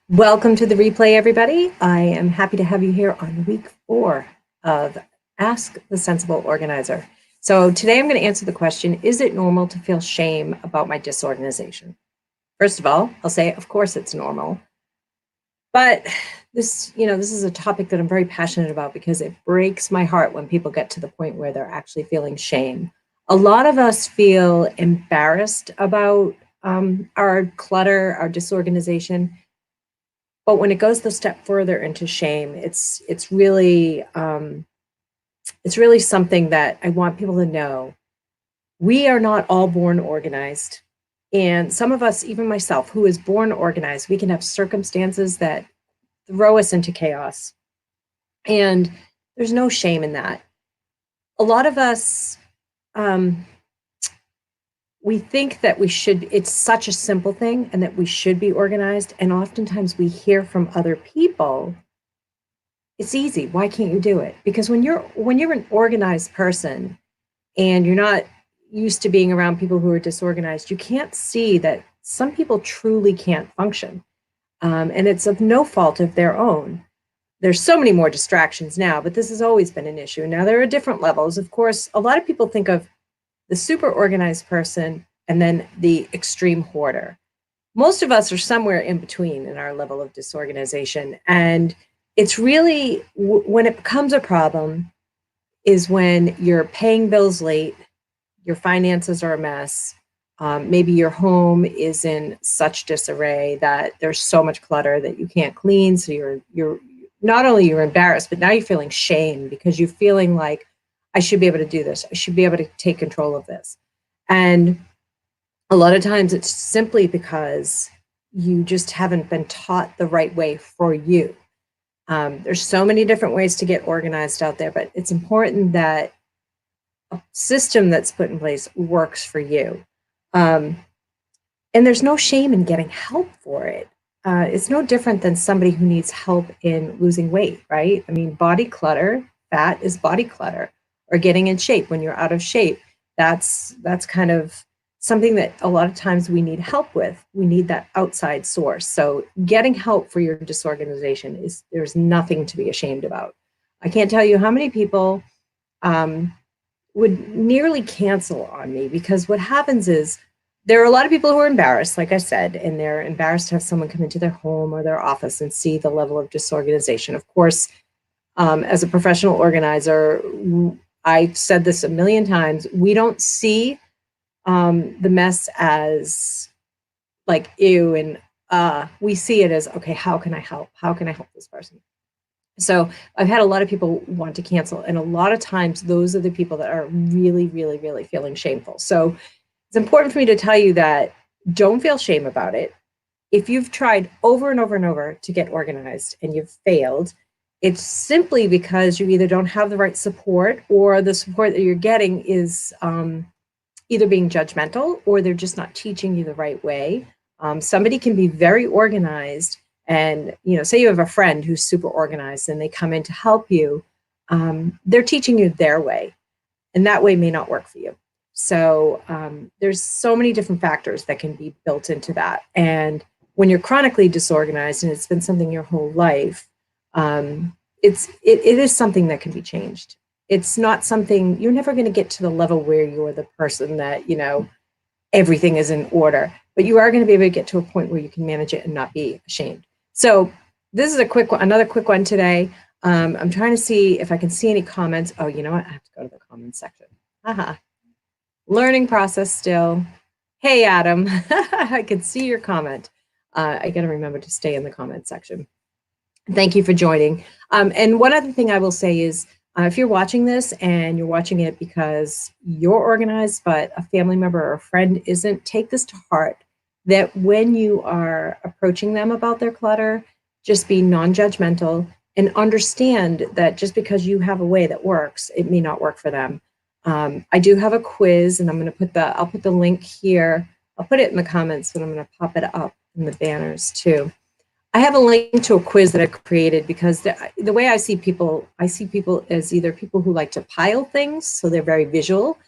Welcome to the replay, everybody. I am happy to have you here on week 4 of Ask the Sensible Organizer. So today I'm going to answer the question, is it normal to feel shame about my disorganization? First of all, I'll say, of course it's normal. But this is a topic that I'm very passionate about because it breaks my heart when people get to the point where they're actually feeling shame. A lot of us feel embarrassed about our clutter, our disorganization. But when it goes the step further into shame, it's really something that I want people to know. We are not all born organized. And some of us, even myself, who is born organized, we can have circumstances that throw us into chaos. And there's no shame in that. A lot of us, we think that it's such a simple thing and that we should be organized. And oftentimes we hear from other people, it's easy. Why can't you do it? Because when you're an organized person and you're not used to being around people who are disorganized, you can't see that some people truly can't function. And it's of no fault of their own. There's so many more distractions now, but this has always been an issue. Now, there are different levels. Of course, a lot of people think of the super organized person and then the extreme hoarder. Most of us are somewhere in between in our level of disorganization. And it's really, when it becomes a problem, is when you're paying bills late, your finances are a mess, maybe your home is in such disarray that there's so much clutter that you can't clean. So you're not only you're embarrassed, but now you're feeling shame because you're feeling like, I should be able to do this. I should be able to take control of this. And a lot of times it's simply because you just haven't been taught the right way for you. There's so many different ways to get organized out there, but it's important that a system that's put in place works for you. And there's no shame in getting help for it. It's no different than somebody who needs help in losing weight, right? I mean, body clutter, fat is body clutter, or getting in shape when you're out of shape. That's kind of something that a lot of times we need help with. We need that outside source. So getting help for your disorganization there's nothing to be ashamed about. I can't tell you how many people would nearly cancel on me because what happens is there are a lot of people who are embarrassed, like I said, and they're embarrassed to have someone come into their home or their office and see the level of disorganization. Of course, as a professional organizer, I've said this a million times, we don't see the mess as like ew and we see it as, okay, how can I help? How can I help this person? So I've had a lot of people want to cancel, and a lot of times those are the people that are really, really, really feeling shameful. So it's important for me to tell you that don't feel shame about it. If you've tried over and over and over to get organized and you've failed, it's simply because you either don't have the right support or the support that you're getting is either being judgmental or they're just not teaching you the right way. Somebody can be very organized and, say you have a friend who's super organized and they come in to help you. They're teaching you their way, and that way may not work for you. So there's so many different factors that can be built into that. And when you're chronically disorganized and it's been something your whole life, it is something that can be changed. It's not something, you're never going to get to the level where you're the person that, everything is in order, but you are going to be able to get to a point where you can manage it and not be ashamed. So this is another quick one today. I'm trying to see if I can see any comments. Oh, you know what? I have to go to the comments section. Learning process still. Hey, Adam, I can see your comment. I got to remember to stay in the comment section. Thank you for joining. And one other thing I will say is, if you're watching this and you're watching it because you're organized, but a family member or a friend isn't, take this to heart that when you are approaching them about their clutter, just be non-judgmental and understand that just because you have a way that works, it may not work for them. I do have a quiz, and I'll put the link here. I'll put it in the comments, but I'm going to pop it up in the banners too. I have a link to a quiz that I've created because the way I see people as either people who like to pile things, so they're very visual.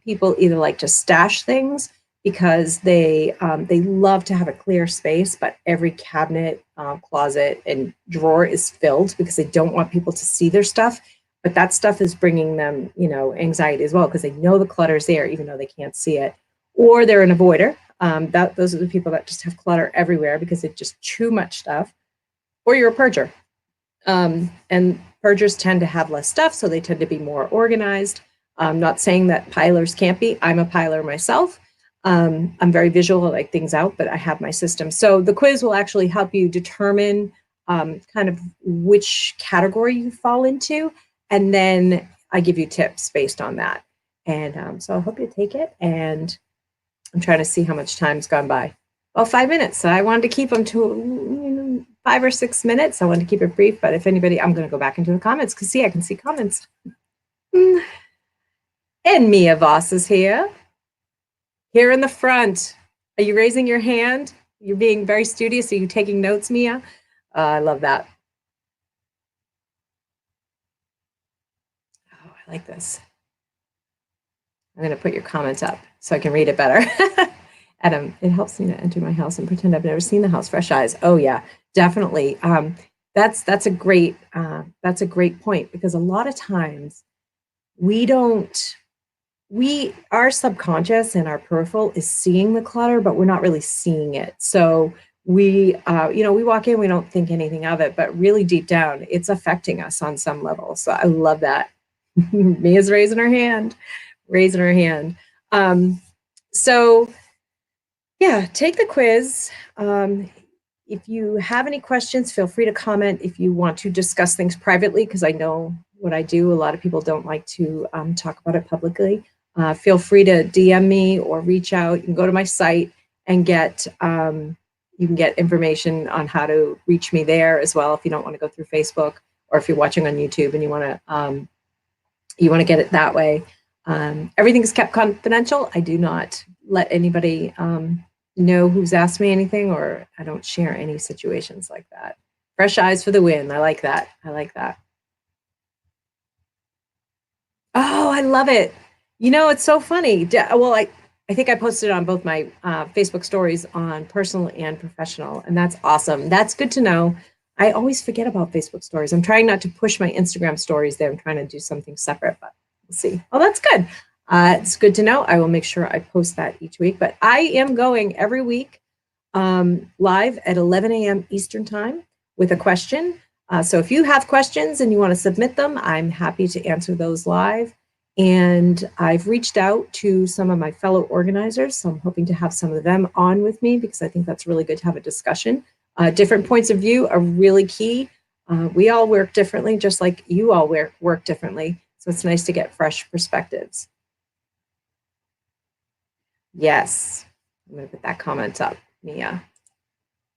People either like to stash things. because they love to have a clear space, but every cabinet, closet, and drawer is filled because they don't want people to see their stuff. But that stuff is bringing them, anxiety as well because they know the clutter's there, even though they can't see it. Or they're an avoider. Those are the people that just have clutter everywhere because it's just too much stuff. Or you're a purger. And purgers tend to have less stuff, so they tend to be more organized. I'm not saying that pilers can't be. I'm a piler myself. I'm very visual, I like things out, but I have my system. So the quiz will actually help you determine kind of which category you fall into. And then I give you tips based on that. And so I hope you take it. And I'm trying to see how much time's gone by. Well, 5 minutes. So I wanted to keep them to 5 or 6 minutes. I wanted to keep it brief, but if anybody, I'm going to go back into the comments because I can see comments. And Mia Voss is here. Here in the front. Are you raising your hand? You're being very studious. Are you taking notes, Mia? I love that. Oh, I like this. I'm going to put your comments up so I can read it better. Adam, it helps me to enter my house and pretend I've never seen the house. Fresh eyes. Oh yeah, definitely. That's a great point because a lot of times our subconscious and our peripheral is seeing the clutter, but we're not really seeing it. So we walk in, we don't think anything of it, but really deep down, it's affecting us on some level. So I love that. Mia's raising her hand. So yeah, take the quiz. If you have any questions, feel free to comment. If you want to discuss things privately, because I know what I do, a lot of people don't like to talk about it publicly. Feel free to DM me or reach out. You can go to my site and get information on how to reach me there as well. If you don't want to go through Facebook, or if you're watching on YouTube and you want to get it that way. Everything is kept confidential. I do not let anybody know who's asked me anything, or I don't share any situations like that. Fresh eyes for the win. I like that. Oh, I love it. It's so funny. Well, I think I posted on both my Facebook stories on personal and professional, and that's awesome. That's good to know. I always forget about Facebook stories. I'm trying not to push my Instagram stories there. I'm trying to do something separate, but we'll see. Oh, that's good. It's good to know. I will make sure I post that each week, but I am going every week live at 11 a.m. Eastern time with a question. So if you have questions and you want to submit them, I'm happy to answer those live. And I've reached out to some of my fellow organizers, so I'm hoping to have some of them on with me because I think that's really good to have a discussion. Different points of view are really key. We all work differently, just like you all work differently. So it's nice to get fresh perspectives. Yes, I'm going to put that comment up, Mia.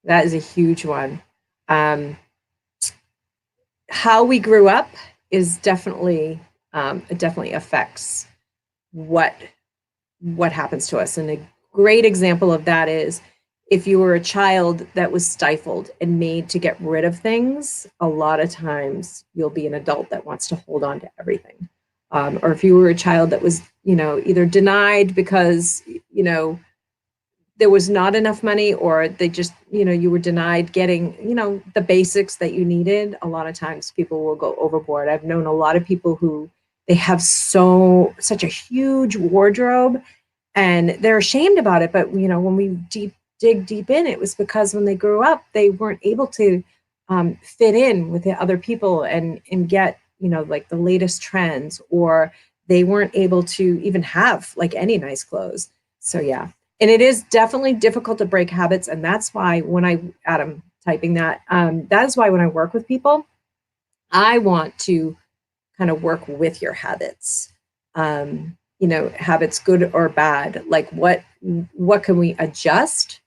That is a huge one. How we grew up is definitely it definitely affects what happens to us. And a great example of that is if you were a child that was stifled and made to get rid of things, a lot of times you'll be an adult that wants to hold on to everything. Or if you were a child that was, either denied because, there was not enough money, or they just, you were denied getting, the basics that you needed. A lot of times people will go overboard. I've known a lot of people who they have such a huge wardrobe and they're ashamed about it. But, when we dig deep in, it was because when they grew up, they weren't able to fit in with the other people and get, like the latest trends, or they weren't able to even have like any nice clothes. So yeah. And it is definitely difficult to break habits. And that's why when Adam typing that is why when I work with people, I want to kind of work with your habits. Habits good or bad, like what can we adjust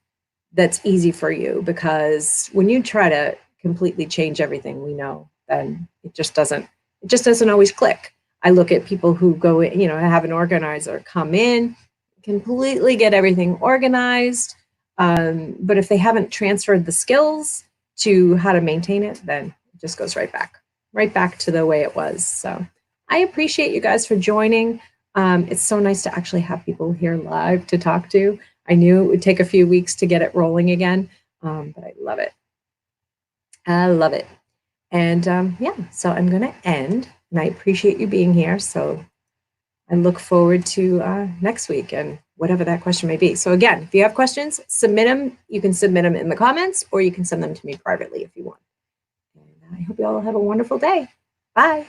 that's easy for you? Because when you try to completely change everything, we know then it just doesn't always click. I look at people who go in, have an organizer come in, completely get everything organized. But if they haven't transferred the skills to how to maintain it, then it just goes right back to the way it was. So I appreciate you guys for joining. It's so nice to actually have people here live to talk to. I knew it would take a few weeks to get it rolling again, but I love it. I love it. And yeah, so I'm going to end, and I appreciate you being here. So I look forward to next week and whatever that question may be. So again, if you have questions, submit them. You can submit them in the comments, or you can send them to me privately if you want. And I hope you all have a wonderful day. Bye.